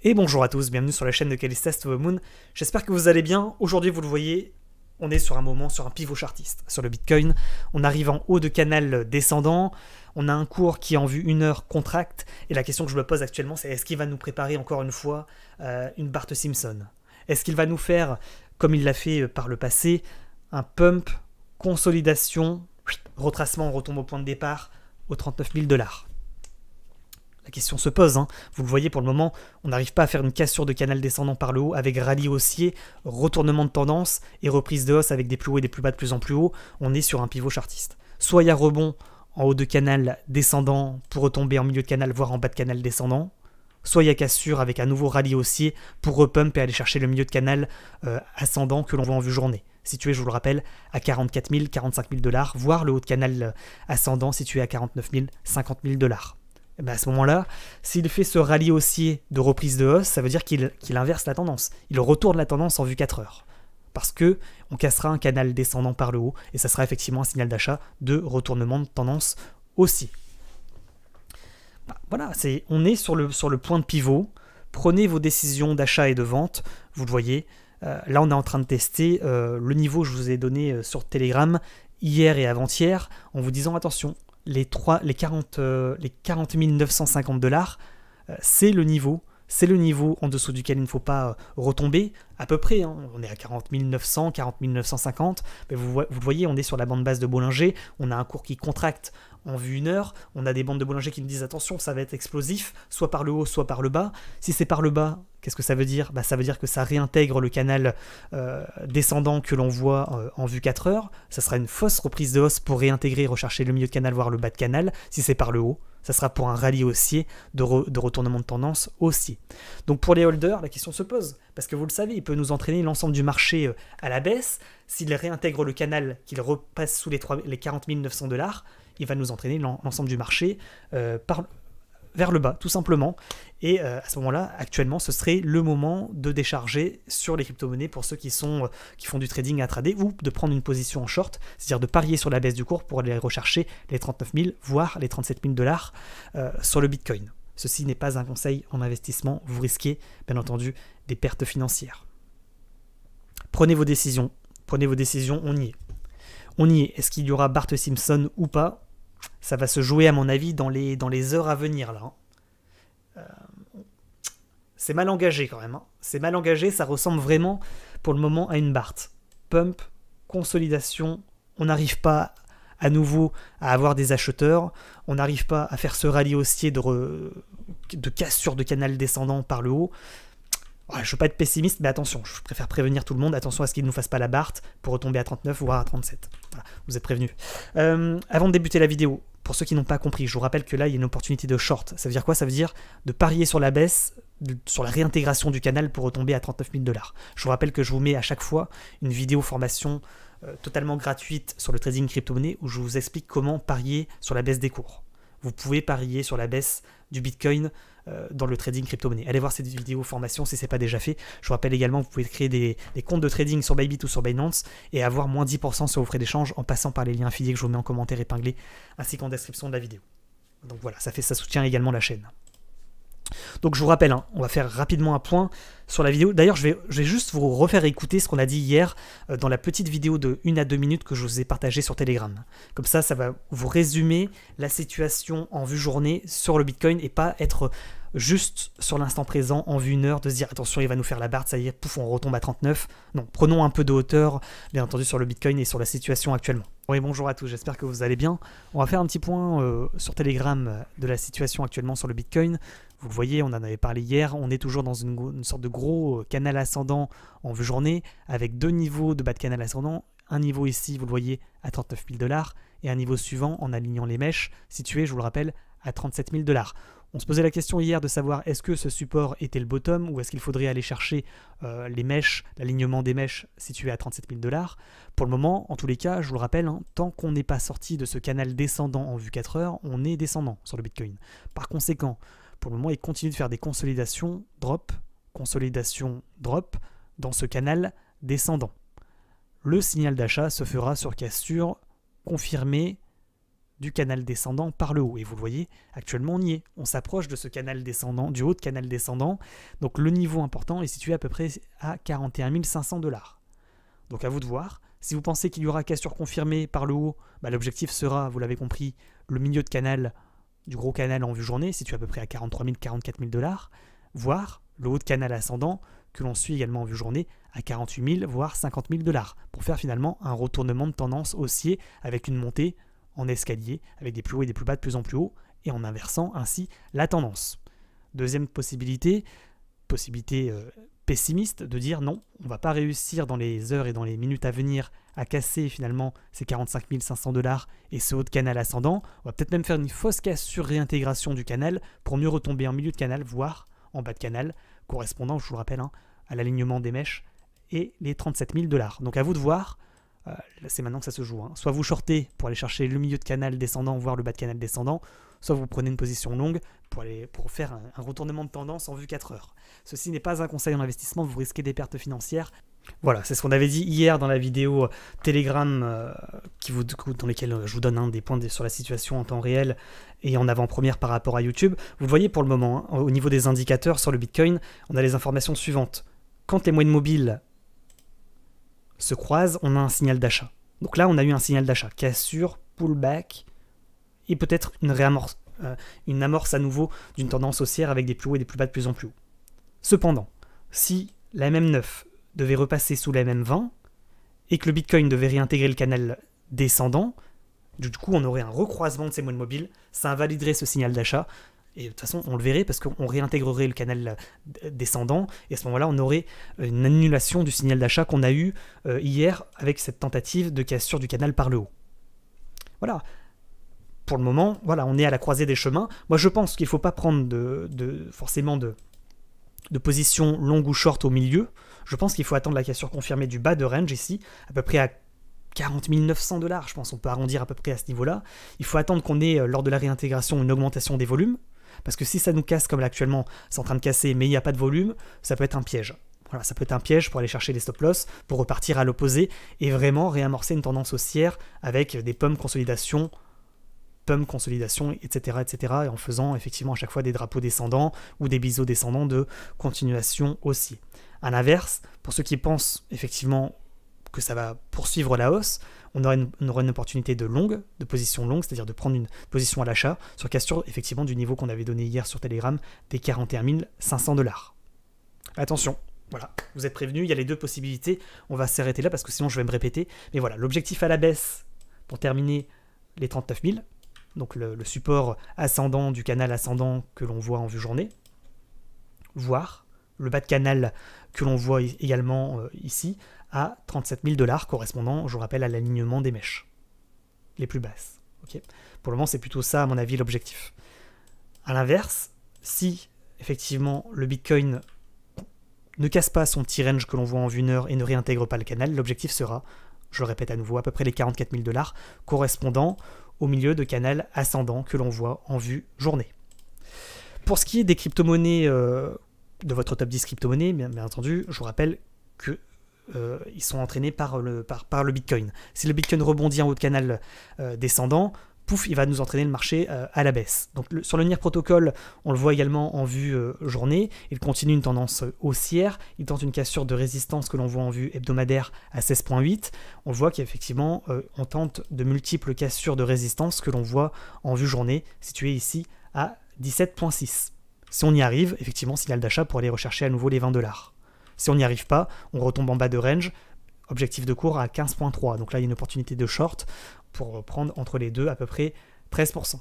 Et bonjour à tous, bienvenue sur la chaîne de Calistast to the Moon. J'espère que vous allez bien. Aujourd'hui, vous le voyez, on est sur un pivot chartiste. Sur le Bitcoin, on arrive en haut de canal descendant. On a un cours qui en vue 1 heure contracte. Et la question que je me pose actuellement, c'est est-ce qu'il va nous préparer encore une fois une Bart Simpson? Est-ce qu'il va nous faire, comme il l'a fait par le passé, un pump, consolidation, retracement, on retombe au point de départ aux 39 000 $? La question se pose, hein. Vous le voyez pour le moment, on n'arrive pas à faire une cassure de canal descendant par le haut avec rallye haussier, retournement de tendance et reprise de hausse avec des plus hauts et des plus bas de plus en plus haut. On est sur un pivot chartiste. Soit il y a rebond en haut de canal descendant pour retomber en milieu de canal, voire en bas de canal descendant. Soit il y a cassure avec un nouveau rallye haussier pour repump et aller chercher le milieu de canal ascendant que l'on voit en vue journée. Situé, je vous le rappelle, à 44 000, 45 000 $, voire le haut de canal ascendant situé à 49 000, 50 000 $. Et ben à ce moment-là, s'il fait ce rallye haussier de reprise de hausse, ça veut dire qu'il inverse la tendance. Il retourne la tendance en vue 4 heures. Parce que on cassera un canal descendant par le haut et ça sera effectivement un signal d'achat de retournement de tendance haussier. Voilà, on est sur le point de pivot. Prenez vos décisions d'achat et de vente. Vous le voyez, là on est en train de tester le niveau que je vous ai donné sur Telegram hier et avant-hier en vous disant attention, les 40 950 $, c'est le niveau en dessous duquel il ne faut pas retomber, à peu près, hein. On est à 40 900, 40 950, mais vous le voyez, on est sur la bande basse de Bollinger, on a un cours qui contracte en vue 1 heure, on a des bandes de Bollinger qui nous disent attention, ça va être explosif, soit par le haut, soit par le bas. Si c'est par le bas, qu'est-ce que ça veut dire? Ça veut dire que ça réintègre le canal descendant que l'on voit en vue 4 heures, ça sera une fausse reprise de hausse pour réintégrer, rechercher le milieu de canal, voire le bas de canal. Si c'est par le haut, ça sera pour un rallye haussier de retournement de tendance haussier. Donc pour les holders, la question se pose, parce que vous le savez, il peut nous entraîner l'ensemble du marché à la baisse. S'il réintègre le canal, qu'il repasse sous les 40 900 $, il va nous entraîner l'ensemble du marché vers le bas, tout simplement. Et à ce moment-là, actuellement, ce serait le moment de décharger sur les crypto-monnaies pour ceux qui font du trading à trader ou de prendre une position en short, c'est-à-dire de parier sur la baisse du cours pour aller rechercher les 39 000, voire les 37 000 $ sur le Bitcoin. Ceci n'est pas un conseil en investissement, vous risquez, bien entendu, des pertes financières. Prenez vos décisions, on y est. On y est. Est-ce qu'il y aura Bart Simpson ou pas? Ça va se jouer, à mon avis, dans les heures à venir, là. C'est mal engagé, quand même. Hein. C'est mal engagé, ça ressemble vraiment, pour le moment, à une Bart. Pump, consolidation, on n'arrive pas à nouveau à avoir des acheteurs, on n'arrive pas à faire ce rallye haussier de cassure de canal descendant par le haut. Je ne veux pas être pessimiste, mais attention, je préfère prévenir tout le monde, attention à ce qu'il ne nous fasse pas la Bart pour retomber à 39 voire à 37. Voilà, vous êtes prévenus. Avant de débuter la vidéo, pour ceux qui n'ont pas compris, je vous rappelle que là, il y a une opportunité de short. Ça veut dire quoi? Ça veut dire de parier sur la baisse, sur la réintégration du canal pour retomber à 39 000 $. Je vous rappelle que je vous mets à chaque fois une vidéo formation totalement gratuite sur le trading crypto-monnaie où je vous explique comment parier sur la baisse des cours. Vous pouvez parier sur la baisse du Bitcoin dans le trading crypto-monnaie. Allez voir cette vidéo formation si ce n'est pas déjà fait. Je vous rappelle également que vous pouvez créer des comptes de trading sur Bybit ou sur Binance et avoir moins 10% sur vos frais d'échange en passant par les liens affiliés que je vous mets en commentaire épinglé ainsi qu'en description de la vidéo. Donc voilà, ça soutient également la chaîne. Donc je vous rappelle, hein, on va faire rapidement un point sur la vidéo. D'ailleurs, je vais juste vous refaire écouter ce qu'on a dit hier dans la petite vidéo de 1 à 2 minutes que je vous ai partagée sur Telegram. Comme ça va vous résumer la situation en vue journée sur le Bitcoin et pas être juste sur l'instant présent en vue 1 heure de se dire attention, il va nous faire la Bart, ça y est, pouf, on retombe à 39. Non, prenons un peu de hauteur, bien entendu, sur le Bitcoin et sur la situation actuellement. Oui, bonjour à tous, j'espère que vous allez bien. On va faire un petit point sur Telegram de la situation actuellement sur le Bitcoin. Vous le voyez, on en avait parlé hier, on est toujours dans une sorte de gros canal ascendant en vue journée, avec 2 niveaux de bas de canal ascendant, un niveau ici, vous le voyez, à 39 000 $, et un niveau suivant en alignant les mèches, situé, je vous le rappelle, à 37 000 $. On se posait la question hier de savoir est-ce que ce support était le bottom ou est-ce qu'il faudrait aller chercher les mèches, l'alignement des mèches situé à 37 000 $. Pour le moment, en tous les cas, je vous le rappelle, hein, tant qu'on n'est pas sorti de ce canal descendant en vue 4 heures, on est descendant sur le Bitcoin. Par conséquent, pour le moment, il continue de faire des consolidations drop dans ce canal descendant. Le signal d'achat se fera sur cassure confirmée du canal descendant par le haut. Et vous le voyez, actuellement on y est. On s'approche de ce canal descendant, du haut de canal descendant. Donc le niveau important est situé à peu près à 41 500 $. Donc à vous de voir. Si vous pensez qu'il y aura cassure confirmée par le haut, l'objectif sera, vous l'avez compris, le milieu de canal, du gros canal en vue journée, situé à peu près à 43 000, 44 000 $, voire le haut de canal ascendant, que l'on suit également en vue journée, à 48 000, voire 50 000 $, pour faire finalement un retournement de tendance haussier avec une montée en escalier, avec des plus hauts et des plus bas de plus en plus haut, et en inversant ainsi la tendance. Deuxième possibilité pessimiste, de dire non, on ne va pas réussir dans les heures et dans les minutes à venir à casser finalement ces 45 500 $ et ce haut de canal ascendant. On va peut-être même faire une fausse cassure réintégration du canal pour mieux retomber en milieu de canal, voire en bas de canal, correspondant, je vous le rappelle, à l'alignement des mèches et les 37 000 $. Donc à vous de voir, c'est maintenant que ça se joue. Soit vous shortez pour aller chercher le milieu de canal descendant, voire le bas de canal descendant, soit vous prenez une position longue pour faire un retournement de tendance en vue 4 heures. Ceci n'est pas un conseil en investissement, vous risquez des pertes financières. Voilà, c'est ce qu'on avait dit hier dans la vidéo Telegram dans lesquelles je vous donne des points sur la situation en temps réel et en avant-première par rapport à YouTube. Vous le voyez pour le moment, au niveau des indicateurs sur le Bitcoin, on a les informations suivantes. Quand les moyennes mobiles se croisent, on a un signal d'achat. Donc là, on a eu un signal d'achat, cassure, pullback et peut-être une amorce à nouveau d'une tendance haussière avec des plus hauts et des plus bas de plus en plus haut. Cependant, si la MM9 devait repasser sous la MM20 et que le Bitcoin devait réintégrer le canal descendant, du coup on aurait un recroisement de ces moyennes mobiles, ça invaliderait ce signal d'achat, et de toute façon on le verrait parce qu'on réintégrerait le canal descendant, et à ce moment-là on aurait une annulation du signal d'achat qu'on a eu hier avec cette tentative de cassure du canal par le haut. Voilà. Pour le moment, voilà, on est à la croisée des chemins. Moi je pense qu'il ne faut pas prendre forcément de position longue ou short au milieu. Je pense qu'il faut attendre la cassure confirmée du bas de range ici, à peu près à 40 900 $, je pense, on peut arrondir à peu près à ce niveau-là. Il faut attendre qu'on ait, lors de la réintégration, une augmentation des volumes, parce que si ça nous casse comme là actuellement, c'est en train de casser, mais il n'y a pas de volume, ça peut être un piège. Voilà, ça peut être un piège pour aller chercher les stop-loss, pour repartir à l'opposé, et vraiment réamorcer une tendance haussière avec des pumps consolidation, etc., et en faisant effectivement à chaque fois des drapeaux descendants ou des biseaux descendants de continuation haussier. À l'inverse, pour ceux qui pensent effectivement que ça va poursuivre la hausse, on aura une opportunité de position longue, c'est-à-dire de prendre une position à l'achat sur cassure effectivement du niveau qu'on avait donné hier sur Telegram des 41 500 $. Attention, voilà, vous êtes prévenus, il y a les deux possibilités, on va s'arrêter là parce que sinon je vais me répéter, mais voilà, l'objectif à la baisse pour terminer les 39 000, donc le support ascendant du canal ascendant que l'on voit en vue journée, voire le bas de canal que l'on voit également ici à 37 000 $, correspondant, je vous rappelle, à l'alignement des mèches les plus basses. Okay, pour le moment, c'est plutôt ça, à mon avis, l'objectif. A l'inverse, si effectivement le Bitcoin ne casse pas son petit range que l'on voit en vue 1 heure et ne réintègre pas le canal, l'objectif sera, je le répète à nouveau, à peu près les 44 000 $, correspondant au milieu de canal ascendant que l'on voit en vue journée. Pour ce qui est des crypto-monnaies, de votre top 10 crypto-monnaies, bien entendu, je vous rappelle que ils sont entraînés par le Bitcoin. Si le Bitcoin rebondit en haut de canal descendant, pouf, il va nous entraîner le marché à la baisse. Donc sur le NIR protocole, on le voit également en vue journée, il continue une tendance haussière, il tente une cassure de résistance que l'on voit en vue hebdomadaire à 16.8. On voit qu'effectivement, on tente de multiples cassures de résistance que l'on voit en vue journée, situées ici à 17.6. Si on y arrive, effectivement, signal d'achat pour aller rechercher à nouveau les 20 $. Si on n'y arrive pas, on retombe en bas de range, objectif de cours à 15.3. Donc là, il y a une opportunité de short pour prendre entre les deux à peu près 13%.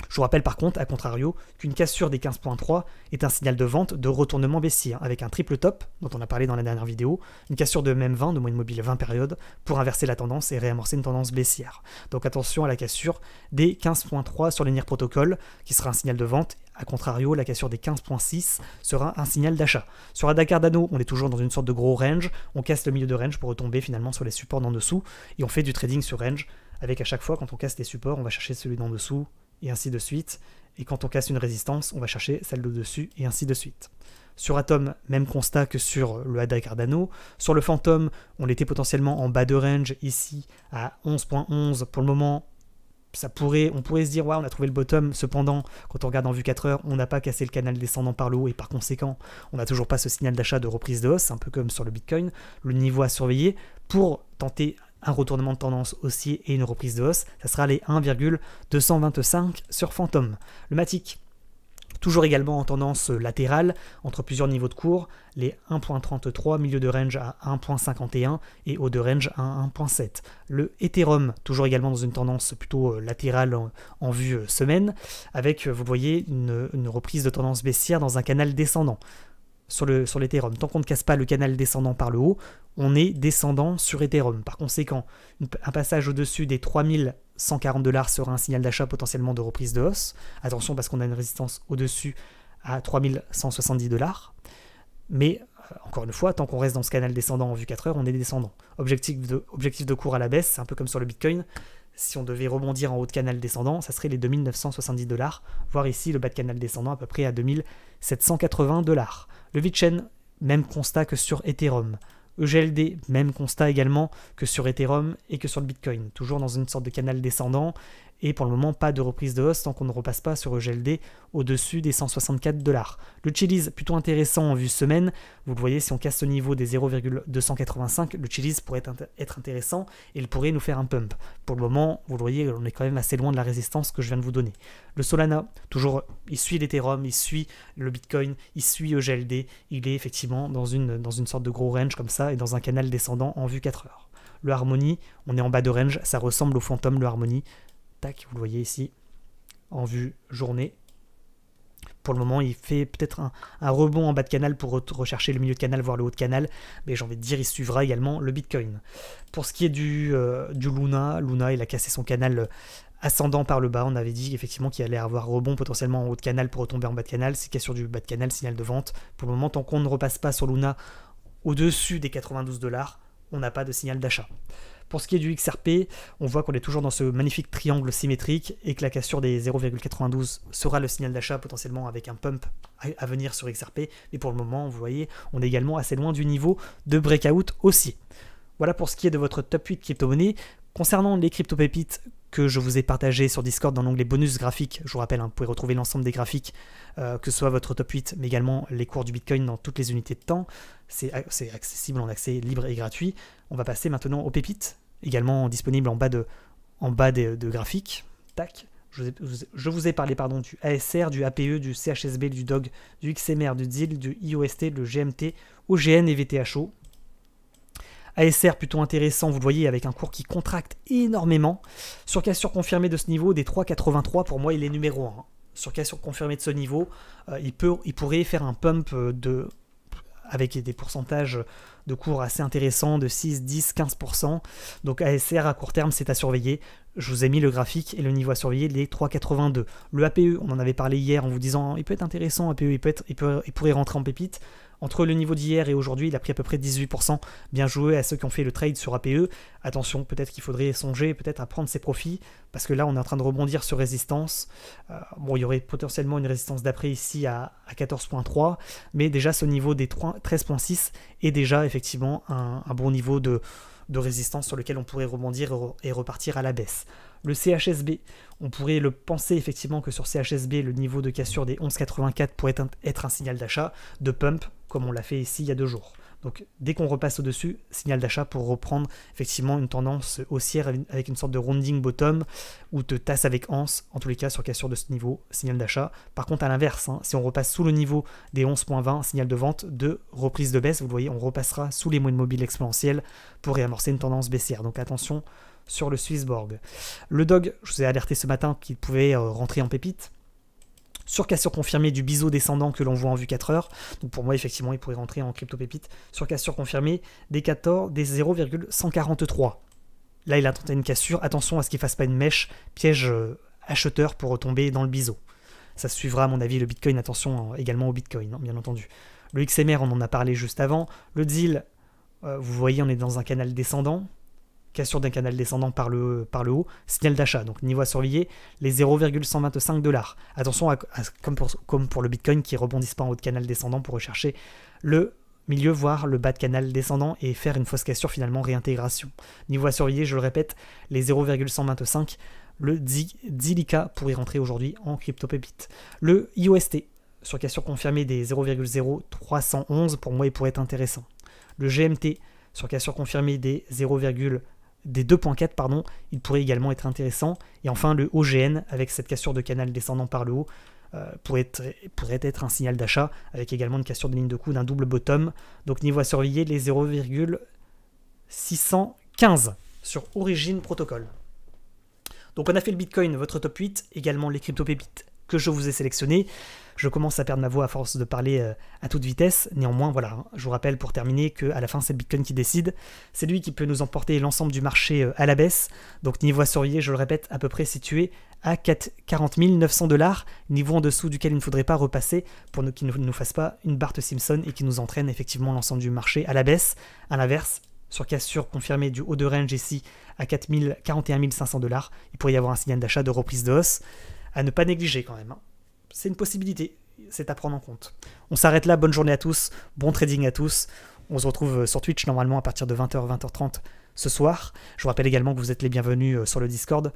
Je vous rappelle par contre, à contrario, qu'une cassure des 15.3 est un signal de vente de retournement baissier, avec un triple top, dont on a parlé dans la dernière vidéo, une cassure de même 20, de moyenne mobile 20 périodes, pour inverser la tendance et réamorcer une tendance baissière. Donc attention à la cassure des 15.3 sur les NIR protocole, qui sera un signal de vente. A contrario, la cassure des 15.6 sera un signal d'achat. Sur la Cardano, on est toujours dans une sorte de gros range, on casse le milieu de range pour retomber finalement sur les supports d'en dessous, et on fait du trading sur range, avec à chaque fois, quand on casse les supports, on va chercher celui d'en dessous, et ainsi de suite. Et quand on casse une résistance, on va chercher celle de dessus, et ainsi de suite. Sur Atom, même constat que sur le ADA Cardano. Sur le Phantom, on était potentiellement en bas de range, ici à 11.11. Pour le moment, on pourrait se dire ouais, on a trouvé le bottom, cependant quand on regarde en vue 4 heures, on n'a pas cassé le canal descendant par le haut et par conséquent on n'a toujours pas ce signal d'achat de reprise de hausse, un peu comme sur le Bitcoin. Le niveau à surveiller pour tenter un retournement de tendance haussier et une reprise de hausse, ça sera les 1,225 sur Phantom. Le Matic, toujours également en tendance latérale, entre plusieurs niveaux de cours, les 1.33, milieu de range à 1.51 et haut de range à 1.7. Le Ethereum, toujours également dans une tendance plutôt latérale en vue semaine, avec, vous voyez, une reprise de tendance baissière dans un canal descendant. Sur l'Ethereum, tant qu'on ne casse pas le canal descendant par le haut, on est descendant sur Ethereum. Par conséquent, un passage au-dessus des 3140 $ sera un signal d'achat potentiellement de reprise de hausse. Attention parce qu'on a une résistance au-dessus à 3170 $. Mais encore une fois, tant qu'on reste dans ce canal descendant en vue 4 heures, on est descendant. Objectif de cours à la baisse, c'est un peu comme sur le Bitcoin. Si on devait rebondir en haut de canal descendant, ça serait les 2970 $, voire ici le bas de canal descendant à peu près à 2780 $. Le VeChain, même constat que sur Ethereum. EGLD, même constat également que sur Ethereum et que sur le Bitcoin. Toujours dans une sorte de canal descendant et pour le moment pas de reprise de hausse tant qu'on ne repasse pas sur EGLD au-dessus des 164 $. Le Chiliz, plutôt intéressant en vue semaine. Vous le voyez, si on casse ce niveau des 0,285, le Chiliz pourrait être intéressant et il pourrait nous faire un pump. Pour le moment, vous le voyez, on est quand même assez loin de la résistance que je viens de vous donner. Le Solana, toujours, il suit l'Ethereum, il suit le Bitcoin, il suit EGLD. Il est effectivement dans une sorte de gros range comme ça et dans un canal descendant en vue 4 heures. Le Harmony, on est en bas de range, ça ressemble au Phantom, le Harmony. Tac, vous le voyez ici, en vue journée. Pour le moment, il fait peut-être un rebond en bas de canal pour rechercher le milieu de canal, voire le haut de canal. Mais j'ai envie de dire, il suivra également le Bitcoin. Pour ce qui est du Luna, il a cassé son canal ascendant par le bas. On avait dit effectivement qu'il allait avoir rebond potentiellement en haut de canal pour retomber en bas de canal. C'est cassure du bas de canal, signal de vente. Pour le moment, tant qu'on ne repasse pas sur Luna au-dessus des 92 $, on n'a pas de signal d'achat. Pour ce qui est du XRP, on voit qu'on est toujours dans ce magnifique triangle symétrique et que la cassure des 0,92 sera le signal d'achat potentiellement avec un pump à venir sur XRP. Mais pour le moment, vous voyez, on est également assez loin du niveau de breakout aussi. Voilà pour ce qui est de votre top 8 crypto-monnaies. Concernant les crypto-pépites que je vous ai partagées sur Discord dans l'onglet bonus graphique, je vous rappelle, vous pouvez retrouver l'ensemble des graphiques, que ce soit votre top 8, mais également les cours du Bitcoin dans toutes les unités de temps. C'est accessible en accès libre et gratuit. On va passer maintenant aux pépites, également disponibles en bas de graphiques. Tac. Je vous ai parlé du ASR, du APE, du CHSB, du DOG, du XMR, du DIL, du IOST, le GMT, OGN et VTHO. ASR plutôt intéressant, vous le voyez, avec un cours qui contracte énormément. Sur cassure confirmée de ce niveau, des 3,83, pour moi, il est numéro 1. Sur cassure confirmée de ce niveau, il pourrait faire un pump avec des pourcentages de cours assez intéressants de 6, 10, 15%. Donc ASR à court terme, c'est à surveiller. Je vous ai mis le graphique et le niveau à surveiller, les 3,82. Le APE, on en avait parlé hier en vous disant il peut être intéressant, APE, il pourrait rentrer en pépite. Entre le niveau d'hier et aujourd'hui, il a pris à peu près 18%. Bien joué à ceux qui ont fait le trade sur APE. Attention, peut-être qu'il faudrait songer peut-être à prendre ses profits, parce que là, on est en train de rebondir sur résistance. Bon, il y aurait potentiellement une résistance d'après ici à 14.3, mais déjà ce niveau des 13.6 est déjà effectivement un bon niveau de résistance sur lequel on pourrait rebondir et repartir à la baisse. Le CHSB, on pourrait le penser effectivement que sur CHSB, le niveau de cassure des 11,84 pourrait être un signal d'achat, de pump, comme on l'a fait ici il y a 2 jours. Donc dès qu'on repasse au-dessus, signal d'achat pour reprendre effectivement une tendance haussière avec une sorte de rounding bottom ou de tasse avec anse, en tous les cas sur cassure de ce niveau, signal d'achat. Par contre à l'inverse, si on repasse sous le niveau des 11.20, signal de vente, de reprise de baisse, vous le voyez, on repassera sous les moyennes mobiles exponentielles pour réamorcer une tendance baissière. Donc attention sur le Swissborg. Le DOG, je vous ai alerté ce matin qu'il pouvait rentrer en pépite. Sur cassure confirmée du biseau descendant que l'on voit en vue 4 heures. Donc pour moi, effectivement, il pourrait rentrer en crypto-pépite. Sur cassure confirmée des 0,143. Là, il a tenté une cassure. Attention à ce qu'il ne fasse pas une mèche, piège acheteur pour retomber dans le biseau. Ça suivra, à mon avis, le Bitcoin. Attention également au Bitcoin, bien entendu. Le XMR, on en a parlé juste avant. Le DIL, vous voyez, on est dans un canal descendant. Cassure d'un canal descendant par le haut, signal d'achat, donc niveau à surveiller, les 0,125 $. Attention, comme pour le Bitcoin qui ne rebondisse pas en haut de canal descendant pour rechercher le milieu, voire le bas de canal descendant et faire une fausse cassure, finalement réintégration. Niveau à surveiller, je le répète, les 0,125 le Zilliqa pour y rentrer aujourd'hui en crypto pépite. Le IOST, sur cassure confirmée des 0,0311, pour moi il pourrait être intéressant. Le GMT, sur cassure confirmée des 2.4, pardon, il pourrait également être intéressant. Et enfin le OGN, avec cette cassure de canal descendant par le haut, pourrait être un signal d'achat, avec également une cassure de ligne de coude, un double bottom. Donc niveau à surveiller, les 0,615 sur Origin Protocol. Donc on a fait le Bitcoin, votre top 8, également les crypto-pépites que je vous ai sélectionnés. Je commence à perdre ma voix à force de parler à toute vitesse. Néanmoins, voilà, je vous rappelle pour terminer qu'à la fin, c'est le Bitcoin qui décide. C'est lui qui peut nous emporter l'ensemble du marché à la baisse. Donc niveau à surveiller, je le répète, à peu près situé à 40 900 $, niveau en dessous duquel il ne faudrait pas repasser pour qu'il ne nous fasse pas une Bart Simpson et qui nous entraîne effectivement l'ensemble du marché à la baisse. À l'inverse, sur cassure confirmée du haut de range ici à 41 500 $, il pourrait y avoir un signal d'achat de reprise de hausse à ne pas négliger quand même. C'est une possibilité, c'est à prendre en compte. On s'arrête là, bonne journée à tous, bon trading à tous. On se retrouve sur Twitch normalement à partir de 20h, 20h30 ce soir. Je vous rappelle également que vous êtes les bienvenus sur le Discord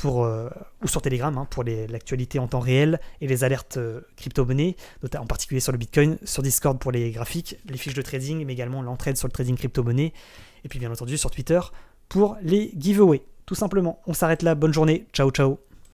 ou sur Telegram pour l'actualité en temps réel et les alertes crypto-monnaies, en particulier sur le Bitcoin, sur Discord pour les graphiques, les fiches de trading, mais également l'entraide sur le trading crypto-monnaie. Et puis bien entendu sur Twitter pour les giveaways. Tout simplement, on s'arrête là, bonne journée, ciao ciao.